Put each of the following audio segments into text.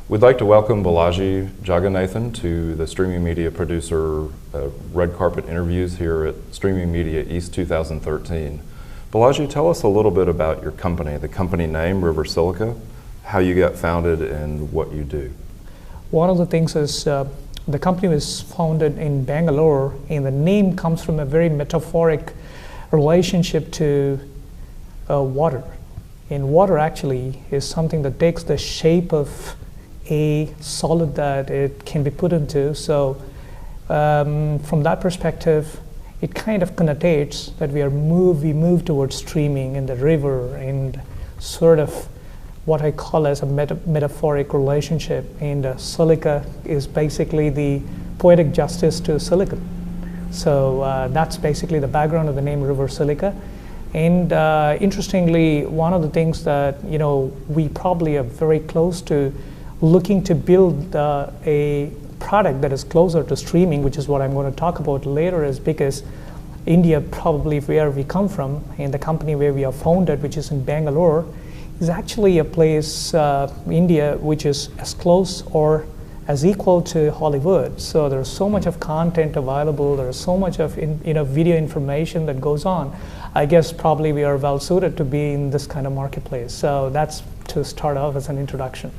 We'd like to welcome Balaji Jagannathan to the Streaming Media Producer Red Carpet Interviews here at Streaming Media East 2013. Balaji, tell us a little bit about your company, the company name, RiverSilica, how you got founded and what you do. One of the things is the company was founded in Bangalore, and the name comes from a very metaphoric relationship to water. And water actually is something that takes the shape of a solid that it can be put into. So from that perspective, it kind of connotates that we move towards streaming in the river, and sort of what I call as a metaphoric relationship. And silica is basically the poetic justice to silicon. So that's basically the background of the name RiverSilica. And interestingly, one of the things that we probably are very close to looking to build a product that is closer to streaming, which is what I'm going to talk about later, is because India, probably where we come from, and the company where we are founded, which is in Bangalore, is actually a place, India, which is as close or as equal to Hollywood. So there's so much of content available, there's so much of video information that goes on. I guess probably we are well suited to be in this kind of marketplace. So that's to start off as an introduction.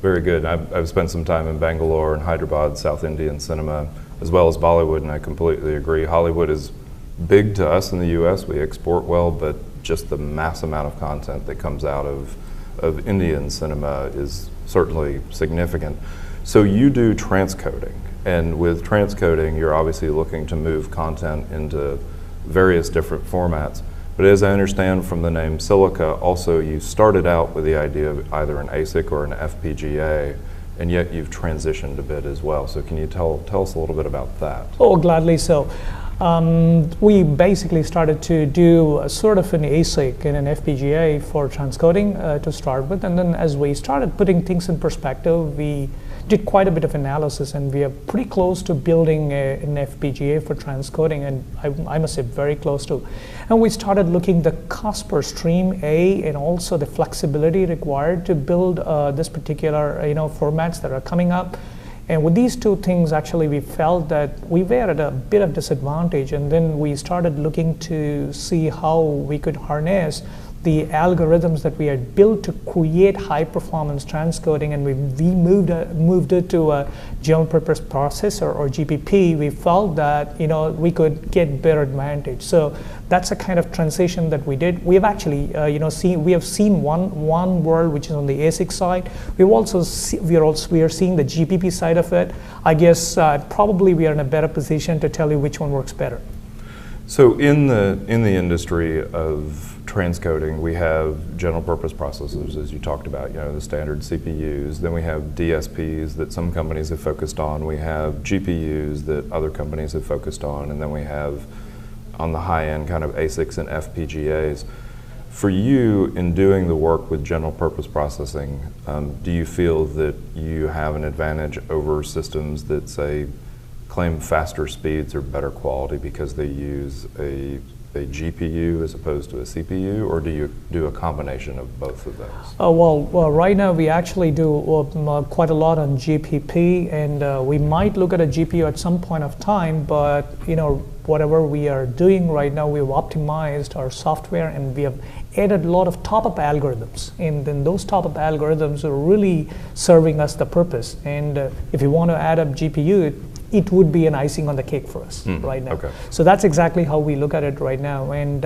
Very good. I've spent some time in Bangalore and Hyderabad, South Indian cinema, as well as Bollywood, and I completely agree. Hollywood is big to us in the US, we export well, but just the mass amount of content that comes out of Indian cinema is certainly significant. So you do transcoding, and with transcoding, you're obviously looking to move content into various different formats. But as I understand from the name Silica, also you started out with the idea of either an ASIC or an FPGA, and yet you've transitioned a bit as well. So can you tell us a little bit about that? Oh, gladly so. We basically started to do a sort of an ASIC and an FPGA for transcoding to start with, and then as we started putting things in perspective, we did quite a bit of analysis, and we are pretty close to building an FPGA for transcoding, and I must say very close to. And we started looking the cost per stream, and also the flexibility required to build this particular formats that are coming up. And with these two things, actually, we felt that we were at a bit of disadvantage, and then we started looking to see how we could harness the algorithms that we had built to create high-performance transcoding, and we moved it to a general-purpose processor, or GPP. We felt that we could get better advantage. So that's a kind of transition that we did. We have actually seen one world which is on the ASIC side. We are seeing the GPP side of it. I guess probably we are in a better position to tell you which one works better. So in the industry of transcoding, we have general purpose processors, as you talked about, the standard CPUs. Then we have DSPs that some companies have focused on. We have GPUs that other companies have focused on. And then we have, on the high end, kind of ASICs and FPGAs. For you, in doing the work with general purpose processing, do you feel that you have an advantage over systems that, say, claim faster speeds or better quality because they use a GPU as opposed to a CPU, or do you do a combination of both of those? Well, right now we actually do quite a lot on GPP, and we might look at a GPU at some point of time, but whatever we are doing right now, we've optimized our software, and we have added a lot of top-up algorithms, and then those top-up algorithms are really serving us the purpose. And if you want to add up GPU, it would be an icing on the cake for us right now. Okay. So that's exactly how we look at it right now. And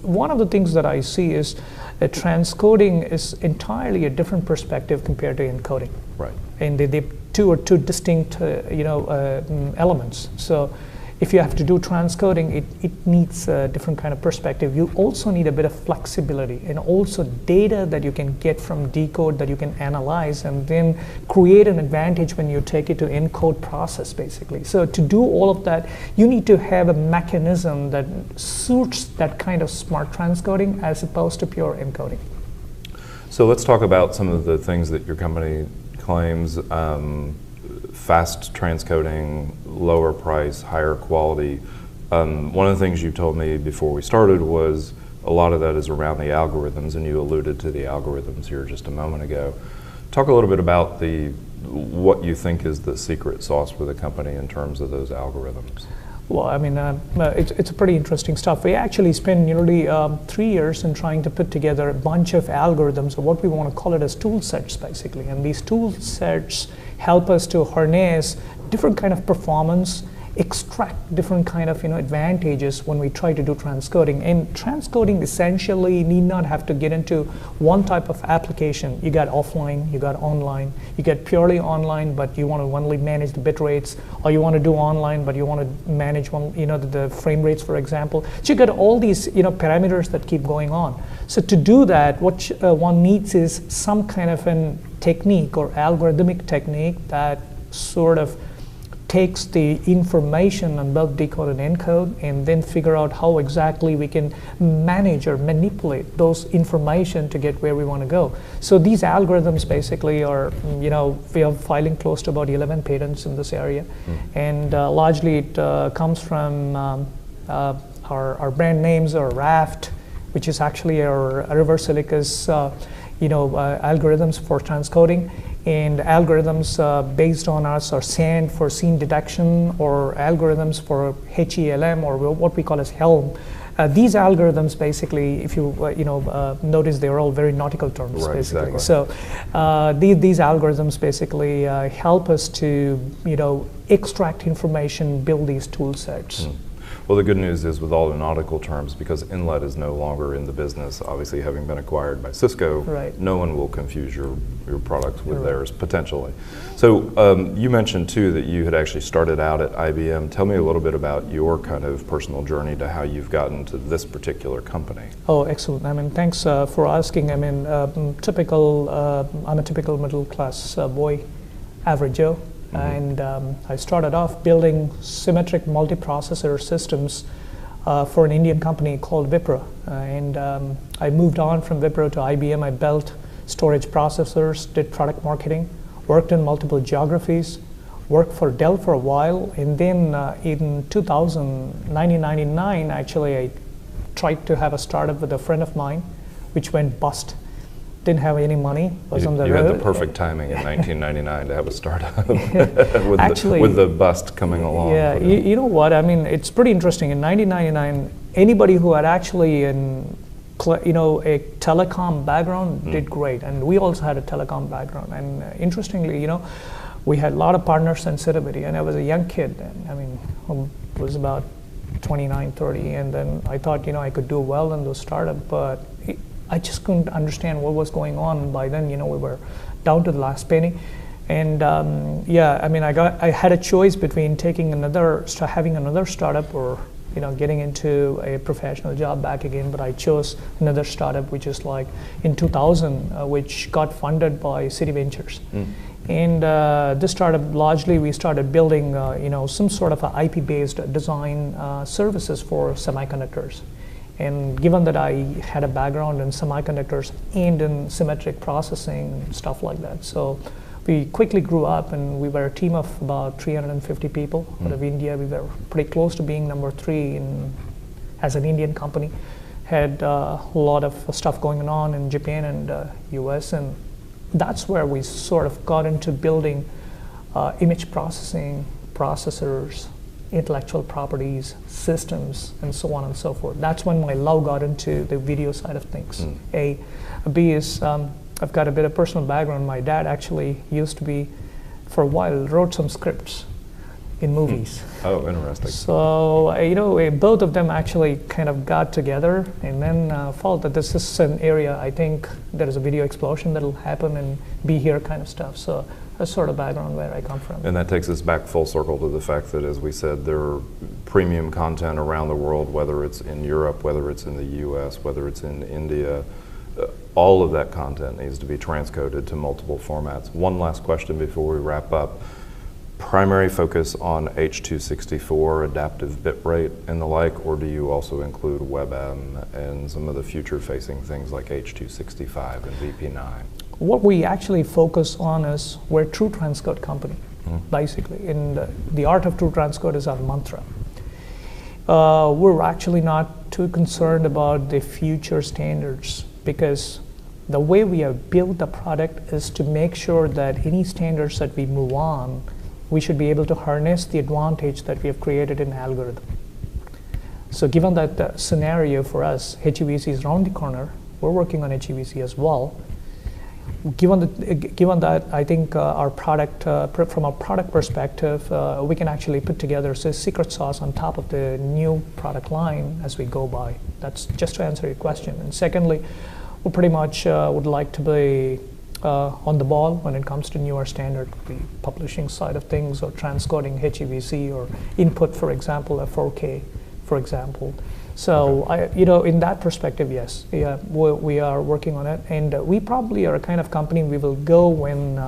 one of the things that I see is that transcoding is entirely a different perspective compared to encoding. Right. And they are two distinct elements. So if you have to do transcoding, it needs a different kind of perspective. You also need a bit of flexibility, and also data that you can get from decode that you can analyze and then create an advantage when you take it to encode process, basically. So to do all of that, you need to have a mechanism that suits that kind of smart transcoding as opposed to pure encoding. So let's talk about some of the things that your company claims. Fast transcoding, lower price, higher quality. One of the things you told me before we started was a lot of that is around the algorithms, and you alluded to the algorithms here just a moment ago. Talk a little bit about what you think is the secret sauce for the company in terms of those algorithms. Well, I mean, it's a pretty interesting stuff. We actually spent nearly 3 years in trying to put together a bunch of algorithms, or what we want to call it as tool sets, basically. And these tool sets help us to harness different kind of performance, extract different kind of advantages when we try to do transcoding. And transcoding essentially need not have to get into one type of application. You got offline, you got online, you get purely online, but you want to only manage the bit rates, or you want to do online, but you want to manage the frame rates, for example. So you got all these parameters that keep going on. So to do that, what one needs is some kind of a technique or algorithmic technique that sort of takes the information and both decode and encode, and then figure out how exactly we can manage or manipulate those information to get where we want to go. So these algorithms basically are, we are filing close to about 11 patents in this area, and largely it comes from our brand names, or Raft, which is actually our RiverSilica's algorithms for transcoding, and algorithms based on us are SAND for scene detection, or algorithms for HELM, or what we call as HELM. These algorithms basically, if you notice, they're all very nautical terms, right, basically. Exactly. So these algorithms basically help us to extract information, build these tool sets. Well, the good news is, with all the nautical terms, because Inlet is no longer in the business, obviously having been acquired by Cisco, right, no one will confuse your products with theirs, potentially. So you mentioned too that you had actually started out at IBM. Tell me a little bit about your kind of personal journey to how you've gotten to this particular company. Oh, excellent. I mean, thanks for asking. I mean, I'm a typical middle class boy, average Joe. And I started off building symmetric multiprocessor systems for an Indian company called Wipro. And I moved on from Wipro to IBM. I built storage processors, did product marketing, worked in multiple geographies, worked for Dell for a while. And then in 1999, actually, I tried to have a startup with a friend of mine, which went bust. Didn't have any money, was on the road. You had the perfect timing in 1999 to have a startup with the bust coming along. Yeah, you know what, I mean, it's pretty interesting. In 1999, anybody who had actually a telecom background did great, and we also had a telecom background. And interestingly, we had a lot of partner sensitivity, and I was a young kid, and I mean, I was about 29, 30, and then I thought, I could do well in those startup, but I just couldn't understand what was going on. By then, we were down to the last penny, and yeah, I mean, I had a choice between having another startup, or getting into a professional job back again. But I chose another startup, which is like in 2000, which got funded by City Ventures. And this startup, largely, we started building, some sort of a IP-based design services for semiconductors. And given that I had a background in semiconductors and in symmetric processing, stuff like that, so we quickly grew up, and we were a team of about 350 people out of India. We were pretty close to being number 3 as an Indian company. Had a lot of stuff going on in Japan and US, and that's where we sort of got into building image processing, processors, intellectual properties, systems, and so on and so forth. That's when my love got into the video side of things. B is, I've got a bit of personal background. My dad actually used to be, for a while, wrote some scripts in movies. Oh, interesting. So, both of them actually kind of got together, and then felt that this is an area, I think there is a video explosion that'll happen and be here kind of stuff. So that's sort of background where I come from. And that takes us back full circle to the fact that, as we said, there are premium content around the world, whether it's in Europe, whether it's in the US, whether it's in India. All of that content needs to be transcoded to multiple formats. One last question before we wrap up. Primary focus on H.264, adaptive bitrate, and the like, or do you also include WebM and some of the future-facing things like H.265 and VP9? What we actually focus on is we're a true transcode company, basically. And the art of true transcode is our mantra. We're actually not too concerned about the future standards, because the way we have built the product is to make sure that any standards that we move on, we should be able to harness the advantage that we have created in algorithm. So given that the scenario for us, HEVC is around the corner, we're working on HEVC as well. Given that, I think our product, from a product perspective, we can actually put together a secret sauce on top of the new product line as we go by. That's just to answer your question. And secondly, we pretty much would like to be on the ball when it comes to newer standard, the publishing side of things, or transcoding HEVC, or input, for example, a 4K, for example. So, okay. In that perspective, yes, yeah, we are working on it, and we probably are a kind of company we will go when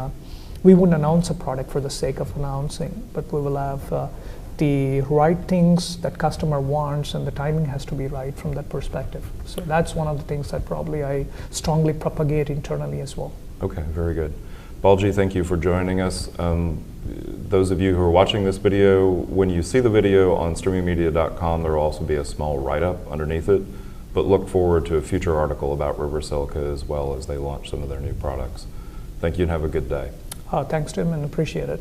we wouldn't announce a product for the sake of announcing, but we will have the right things that customer wants, and the timing has to be right from that perspective. So that's one of the things that probably I strongly propagate internally as well. Okay, very good. Balji, thank you for joining us. Those of you who are watching this video, when you see the video on streamingmedia.com, there will also be a small write-up underneath it, but look forward to a future article about RiverSilica as well as they launch some of their new products. Thank you and have a good day. Thanks, Tim, and appreciate it.